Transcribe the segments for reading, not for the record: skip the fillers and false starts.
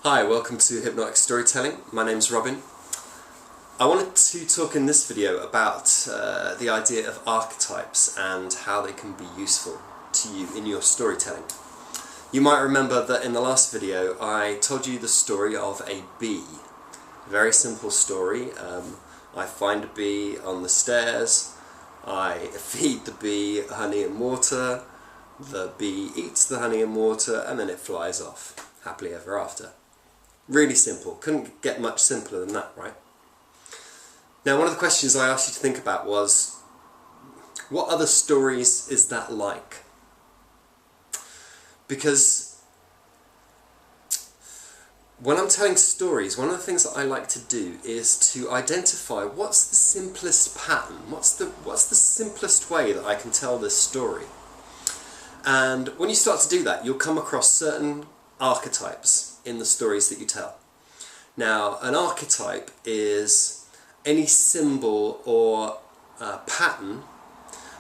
Hi, welcome to Hypnotic Storytelling. My name's Robin. I wanted to talk in this video about the idea of archetypes and how they can be useful to you in your storytelling. You might remember that in the last video I told you the story of a bee. Very simple story. I find a bee on the stairs, I feed the bee honey and water, the bee eats the honey and water, and then it flies off, happily ever after. Really simple. Couldn't get much simpler than that, right? Now, one of the questions I asked you to think about was, what other stories is that like? Because when I'm telling stories, one of the things that I like to do is to identify what's the simplest pattern, what's the simplest way that I can tell this story. And when you start to do that, you'll come across certain archetypes in the stories that you tell. Now, an archetype is any symbol or pattern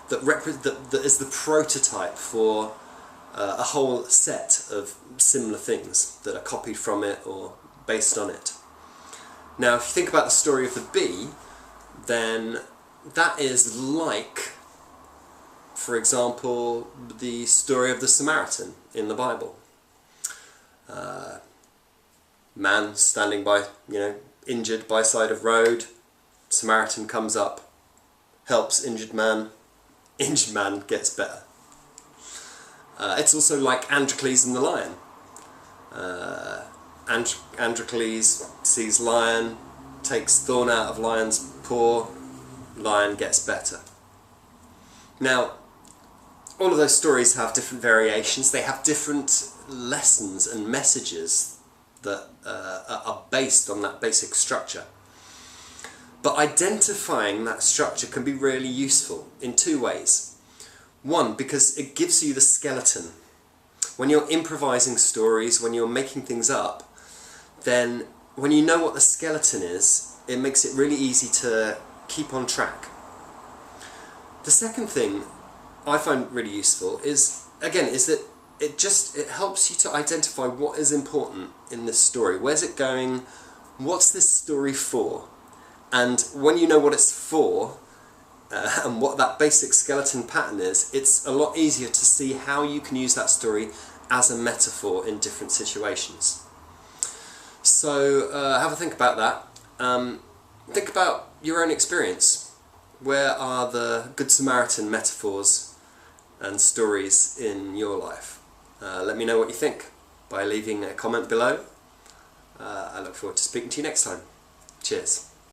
that is the prototype for a whole set of similar things that are copied from it or based on it. Now, if you think about the story of the bee, then that is like, for example, the story of the Samaritan in the Bible. Man standing by, injured by side of road, Samaritan comes up, helps injured man gets better. It's also like Androcles and the lion. Androcles sees lion, takes thorn out of lion's paw, lion gets better. Now, all of those stories have different variations, they have different lessons and messages that are based on that basic structure. But identifying that structure can be really useful in two ways. One, because it gives you the skeleton. When you're improvising stories, when you're making things up, then when you know what the skeleton is, it makes it really easy to keep on track. The second thing I find really useful is that it helps you to identify what is important in this story. Where's it going? What's this story for? And when you know what it's for and what that basic skeleton pattern is, it's a lot easier to see how you can use that story as a metaphor in different situations. So have a think about that. Think about your own experience. Where are the Good Samaritan metaphors and stories in your life? Let me know what you think by leaving a comment below. I look forward to speaking to you next time. Cheers.